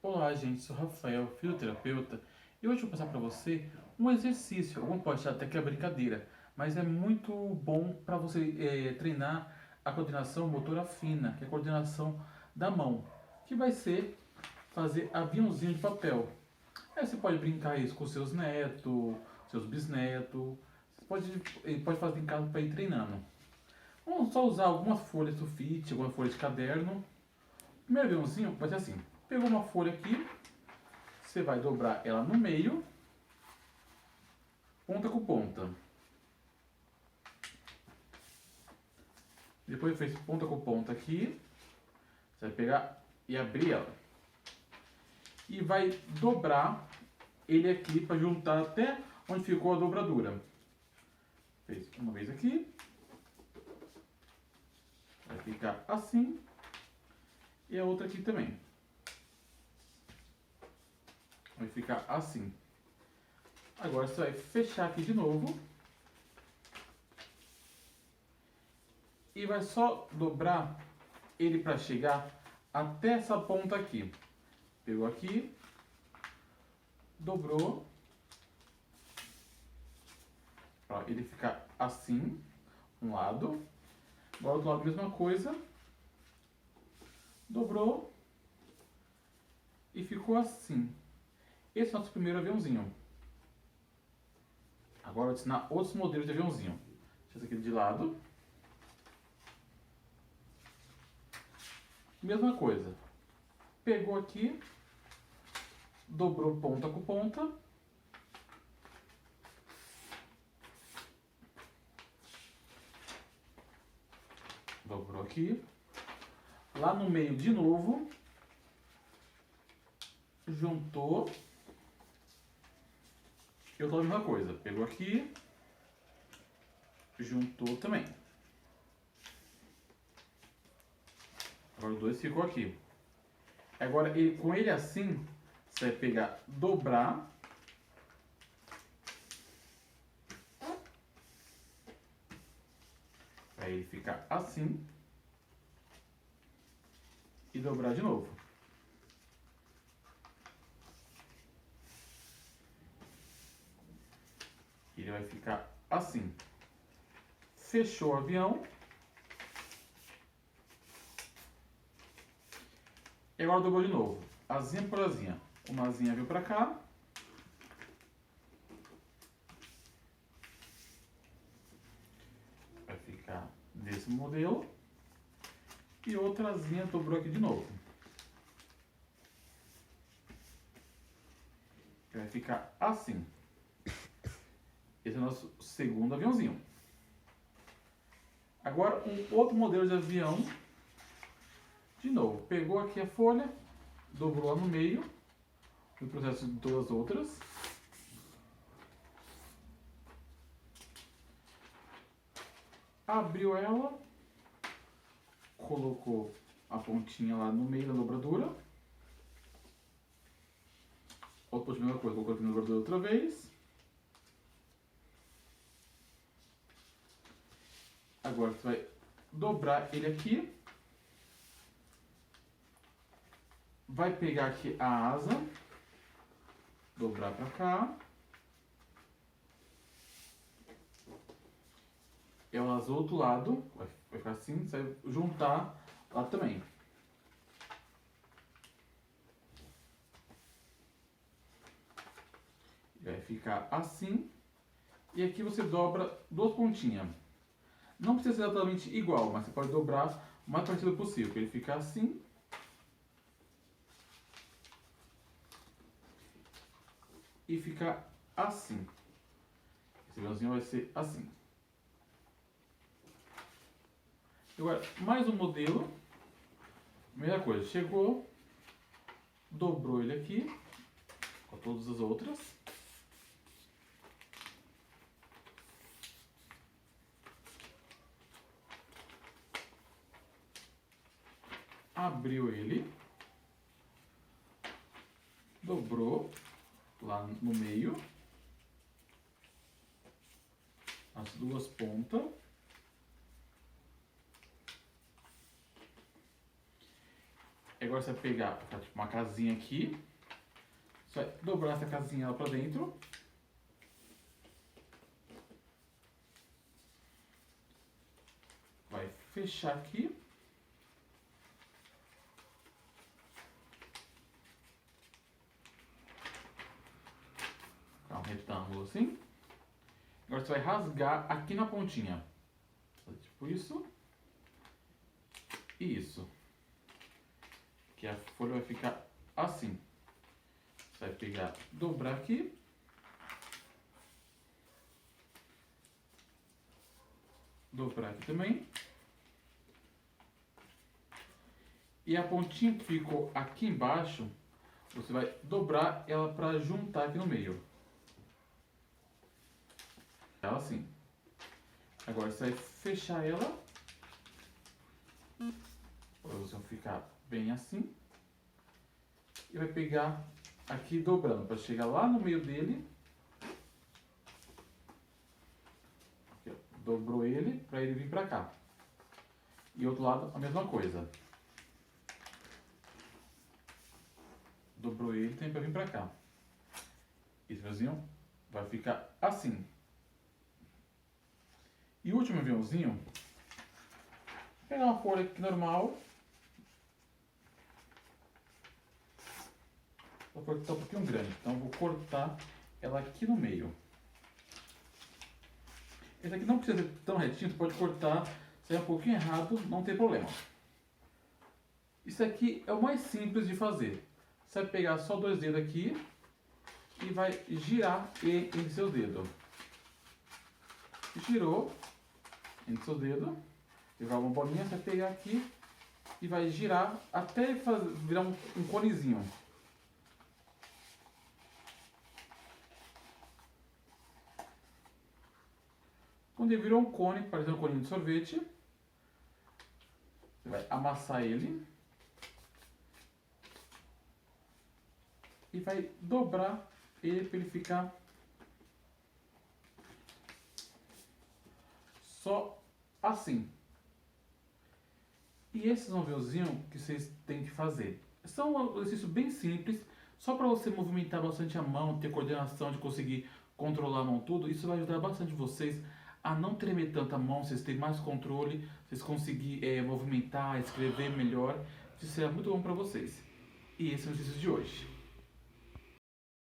Olá, gente, sou Rafael, fisioterapeuta, e hoje eu vou passar para você um exercício. Alguns podem achar até que é brincadeira, mas é muito bom para você treinar a coordenação motora fina, que é a coordenação da mão, que vai ser fazer aviãozinho de papel. Aí você pode brincar isso com seus netos, seus bisnetos, você pode fazer em casa para ir treinando. Vamos só usar algumas folhas de sulfite, alguma folha de caderno. O primeiro aviãozinho vai ser assim: pegou uma folha aqui. Você vai dobrar ela no meio, ponta com ponta. Depois fez ponta com ponta aqui, você vai pegar e abrir ela. E vai dobrar ele aqui para juntar até onde ficou a dobradura. Fez uma vez aqui. Vai ficar assim. E a outra aqui também. Vai ficar assim. Agora você vai fechar aqui de novo. E vai só dobrar ele para chegar até essa ponta aqui. Pegou aqui, dobrou, ó, ele fica assim, um lado. Agora do lado a mesma coisa, dobrou e ficou assim. Esse é o nosso primeiro aviãozinho. Agora eu vou ensinar outros modelos de aviãozinho. Deixa esse aqui de lado. Mesma coisa. Pegou aqui, dobrou ponta com ponta. Dobrou aqui. Lá no meio de novo. Juntou. Eu tô a mesma coisa. Pegou aqui. Juntou também. Agora os dois ficou aqui. Agora, com ele assim, você vai pegar, dobrar. Aí ele fica assim. E dobrar de novo. Ele vai ficar assim. Fechou o avião. E agora dobrou de novo. Asinha por asinha. Uma asinha veio pra cá. Vai ficar desse modelo. E outra asinha dobrou aqui de novo. Vai ficar assim. Esse é o nosso segundo aviãozinho. Agora um outro modelo de avião. De novo, pegou aqui a folha, dobrou lá no meio, no processo de duas outras. Abriu ela, colocou a pontinha lá no meio da dobradura. Outra pontinha, mesma coisa, colocou aqui na dobradura outra vez. Agora você vai dobrar ele aqui. Vai pegar aqui a asa, dobrar pra cá. Ela do outro lado, vai ficar assim, você vai juntar lá também. Vai ficar assim. E aqui você dobra duas pontinhas. Não precisa ser exatamente igual, mas você pode dobrar o mais parecido possível. Para ele ficar assim. E ficar assim. Esse aviãozinho vai ser assim. Agora, mais um modelo. Primeira coisa, chegou, dobrou ele aqui, com todas as outras. Abriu ele, dobrou lá no meio, as duas pontas. Agora você vai pegar tipo, uma casinha aqui. Você vai dobrar essa casinha lá pra dentro. Vai fechar aqui. Um retângulo assim. Agora você vai rasgar aqui na pontinha. Tipo isso. E isso. Que a folha vai ficar assim. Você vai pegar, dobrar aqui. Dobrar aqui também. E a pontinha que ficou aqui embaixo, você vai dobrar ela para juntar aqui no meio. Ela assim. Agora você vai fechar ela. Para você ficar bem assim. E vai pegar aqui dobrando para chegar lá no meio dele. Aqui, ó, dobrou ele para ele vir para cá. E outro lado a mesma coisa. Dobrou ele também para vir para cá. Esse aviãozinho vai ficar assim. E o último aviãozinho, vou pegar uma folha aqui normal. A folha está um pouquinho grande, então vou cortar ela aqui no meio. Esse aqui não precisa ser tão retinho, você pode cortar, se é um pouquinho errado, não tem problema. Isso aqui é o mais simples de fazer. Você vai pegar só 2 dedos aqui e vai girar em seu dedo. Girou em seu dedo, pegar uma bolinha, você vai pegar aqui e vai girar até virar um conezinho. Quando ele virou um cone, parecendo um coninho de sorvete, você vai amassar ele e vai dobrar ele para ele ficar só assim. E esses são aviãozinhos que vocês têm que fazer. São um exercício bem simples, só para você movimentar bastante a mão, ter coordenação de conseguir controlar a mão tudo. Isso vai ajudar bastante vocês a não tremer tanto a mão, vocês terem mais controle, vocês conseguirem movimentar, escrever melhor. Isso é muito bom para vocês. E esse é o exercício de hoje.